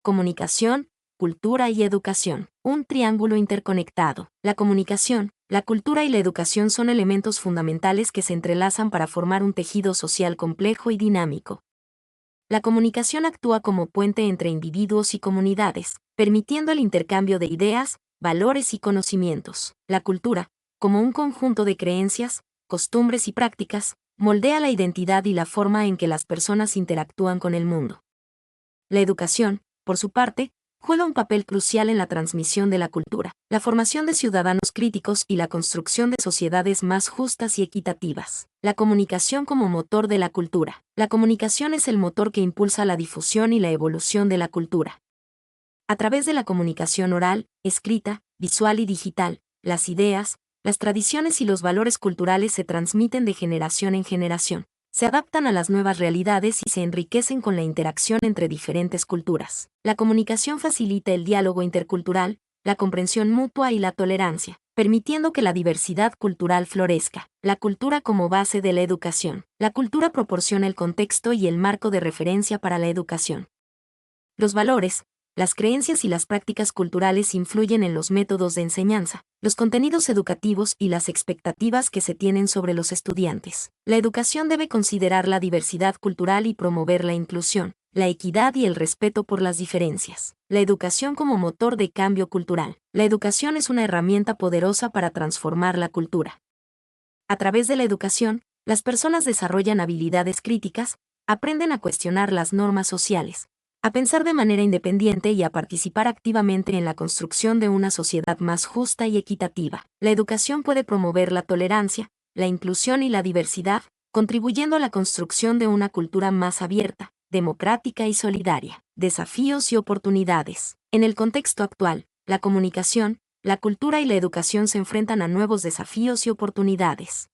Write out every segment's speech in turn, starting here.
comunicación, cultura y educación, un triángulo interconectado. La comunicación, la cultura y la educación son elementos fundamentales que se entrelazan para formar un tejido social complejo y dinámico. La comunicación actúa como puente entre individuos y comunidades, permitiendo el intercambio de ideas, valores y conocimientos. La cultura, como un conjunto de creencias, costumbres y prácticas, moldea la identidad y la forma en que las personas interactúan con el mundo. La educación, por su parte, juega un papel crucial en la transmisión de la cultura, la formación de ciudadanos críticos y la construcción de sociedades más justas y equitativas. La comunicación como motor de la cultura. La comunicación es el motor que impulsa la difusión y la evolución de la cultura. A través de la comunicación oral, escrita, visual y digital, las ideas, las tradiciones y los valores culturales se transmiten de generación en generación, se adaptan a las nuevas realidades y se enriquecen con la interacción entre diferentes culturas. La comunicación facilita el diálogo intercultural, la comprensión mutua y la tolerancia, permitiendo que la diversidad cultural florezca. La cultura como base de la educación. La cultura proporciona el contexto y el marco de referencia para la educación. Los valores, las creencias y las prácticas culturales influyen en los métodos de enseñanza, los contenidos educativos y las expectativas que se tienen sobre los estudiantes. La educación debe considerar la diversidad cultural y promover la inclusión, la equidad y el respeto por las diferencias. La educación como motor de cambio cultural. La educación es una herramienta poderosa para transformar la cultura. A través de la educación, las personas desarrollan habilidades críticas, aprenden a cuestionar las normas sociales, a pensar de manera independiente y a participar activamente en la construcción de una sociedad más justa y equitativa. La educación puede promover la tolerancia, la inclusión y la diversidad, contribuyendo a la construcción de una cultura más abierta, democrática y solidaria. Desafíos y oportunidades. En el contexto actual, la comunicación, la cultura y la educación se enfrentan a nuevos desafíos y oportunidades.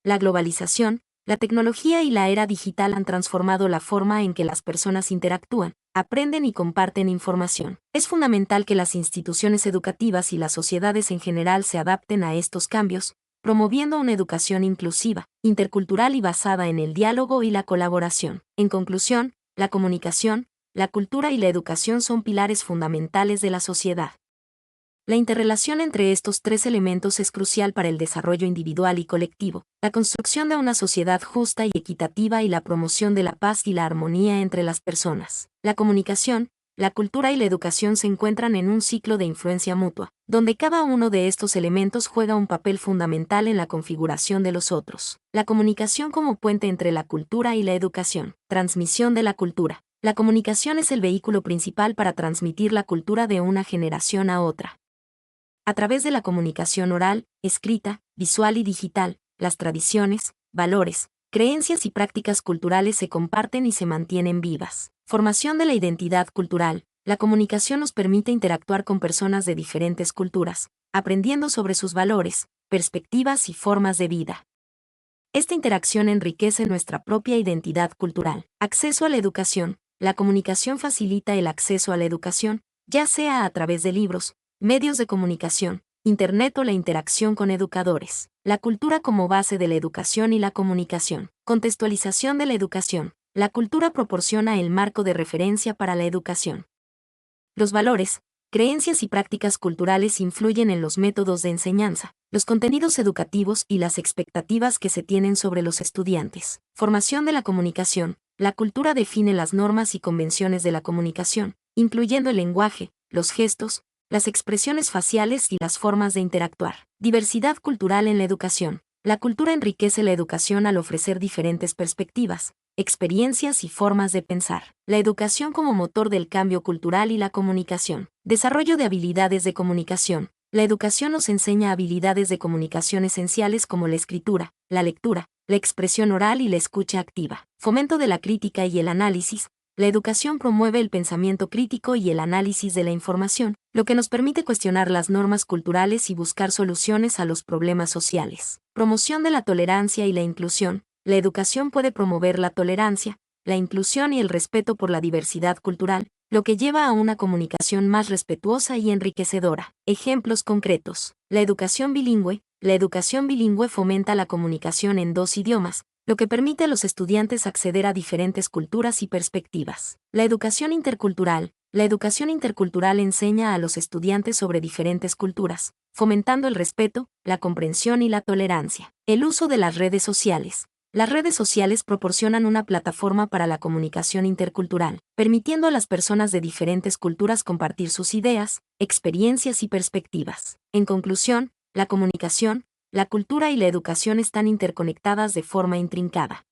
La globalización, la tecnología y la era digital han transformado la forma en que las personas interactúan, aprenden y comparten información. Es fundamental que las instituciones educativas y las sociedades en general se adapten a estos cambios, promoviendo una educación inclusiva, intercultural y basada en el diálogo y la colaboración. En conclusión, la comunicación, la cultura y la educación son pilares fundamentales de la sociedad. La interrelación entre estos tres elementos es crucial para el desarrollo individual y colectivo, la construcción de una sociedad justa y equitativa y la promoción de la paz y la armonía entre las personas. La comunicación, la cultura y la educación se encuentran en un ciclo de influencia mutua, donde cada uno de estos elementos juega un papel fundamental en la configuración de los otros. La comunicación como puente entre la cultura y la educación. Transmisión de la cultura. La comunicación es el vehículo principal para transmitir la cultura de una generación a otra. A través de la comunicación oral, escrita, visual y digital, las tradiciones, valores, creencias y prácticas culturales se comparten y se mantienen vivas. Formación de la identidad cultural. La comunicación nos permite interactuar con personas de diferentes culturas, aprendiendo sobre sus valores, perspectivas y formas de vida. Esta interacción enriquece nuestra propia identidad cultural. Acceso a la educación. La comunicación facilita el acceso a la educación, ya sea a través de libros, medios de comunicación, Internet o la interacción con educadores. La cultura como base de la educación y la comunicación. Contextualización de la educación. La cultura proporciona el marco de referencia para la educación. Los valores, creencias y prácticas culturales influyen en los métodos de enseñanza, los contenidos educativos y las expectativas que se tienen sobre los estudiantes. Formación de la comunicación. La cultura define las normas y convenciones de la comunicación, incluyendo el lenguaje, los gestos, las expresiones faciales y las formas de interactuar. Diversidad cultural en la educación. La cultura enriquece la educación al ofrecer diferentes perspectivas, experiencias y formas de pensar. La educación como motor del cambio cultural y la comunicación. Desarrollo de habilidades de comunicación. La educación nos enseña habilidades de comunicación esenciales como la escritura, la lectura, la expresión oral y la escucha activa. Fomento de la crítica y el análisis. La educación promueve el pensamiento crítico y el análisis de la información, lo que nos permite cuestionar las normas culturales y buscar soluciones a los problemas sociales. Promoción de la tolerancia y la inclusión. La educación puede promover la tolerancia, la inclusión y el respeto por la diversidad cultural, lo que lleva a una comunicación más respetuosa y enriquecedora. Ejemplos concretos. La educación bilingüe. La educación bilingüe fomenta la comunicación en dos idiomas, lo que permite a los estudiantes acceder a diferentes culturas y perspectivas. La educación intercultural. La educación intercultural enseña a los estudiantes sobre diferentes culturas, fomentando el respeto, la comprensión y la tolerancia. El uso de las redes sociales. Las redes sociales proporcionan una plataforma para la comunicación intercultural, permitiendo a las personas de diferentes culturas compartir sus ideas, experiencias y perspectivas. En conclusión, la comunicación, la cultura y la educación están interconectadas de forma intrincada.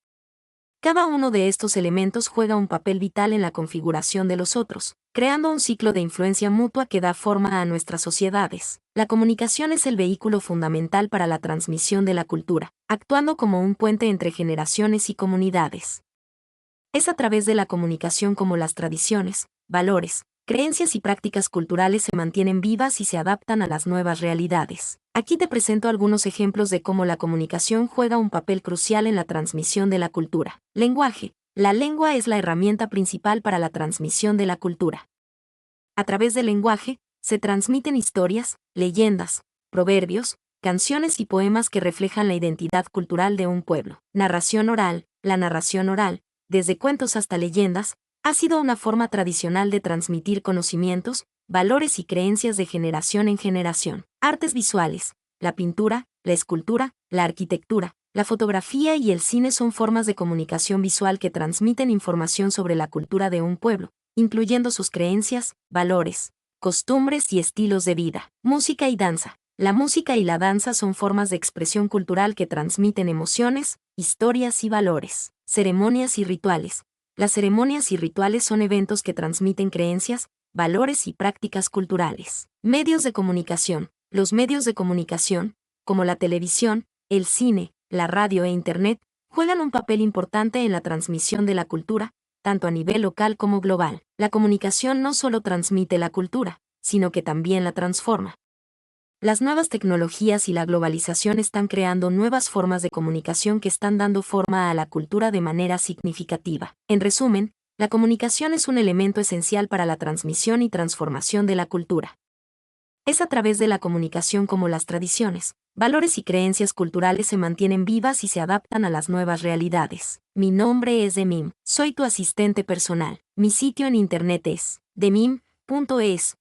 Cada uno de estos elementos juega un papel vital en la configuración de los otros, creando un ciclo de influencia mutua que da forma a nuestras sociedades. La comunicación es el vehículo fundamental para la transmisión de la cultura, actuando como un puente entre generaciones y comunidades. Es a través de la comunicación como las tradiciones, valores, creencias y prácticas culturales se mantienen vivas y se adaptan a las nuevas realidades. Aquí te presento algunos ejemplos de cómo la comunicación juega un papel crucial en la transmisión de la cultura. Lenguaje. La lengua es la herramienta principal para la transmisión de la cultura. A través del lenguaje, se transmiten historias, leyendas, proverbios, canciones y poemas que reflejan la identidad cultural de un pueblo. Narración oral. La narración oral, desde cuentos hasta leyendas, ha sido una forma tradicional de transmitir conocimientos, valores y creencias de generación en generación. Artes visuales. La pintura, la escultura, la arquitectura, la fotografía y el cine son formas de comunicación visual que transmiten información sobre la cultura de un pueblo, incluyendo sus creencias, valores, costumbres y estilos de vida. Música y danza. La música y la danza son formas de expresión cultural que transmiten emociones, historias y valores. Ceremonias y rituales. Las ceremonias y rituales son eventos que transmiten creencias, valores y prácticas culturales. Medios de comunicación. Los medios de comunicación, como la televisión, el cine, la radio e Internet, juegan un papel importante en la transmisión de la cultura, tanto a nivel local como global. La comunicación no solo transmite la cultura, sino que también la transforma. Las nuevas tecnologías y la globalización están creando nuevas formas de comunicación que están dando forma a la cultura de manera significativa. En resumen, la comunicación es un elemento esencial para la transmisión y transformación de la cultura. Es a través de la comunicación como las tradiciones, valores y creencias culturales se mantienen vivas y se adaptan a las nuevas realidades. Mi nombre es Demim, soy tu asistente personal. Mi sitio en internet es demim.es.tl.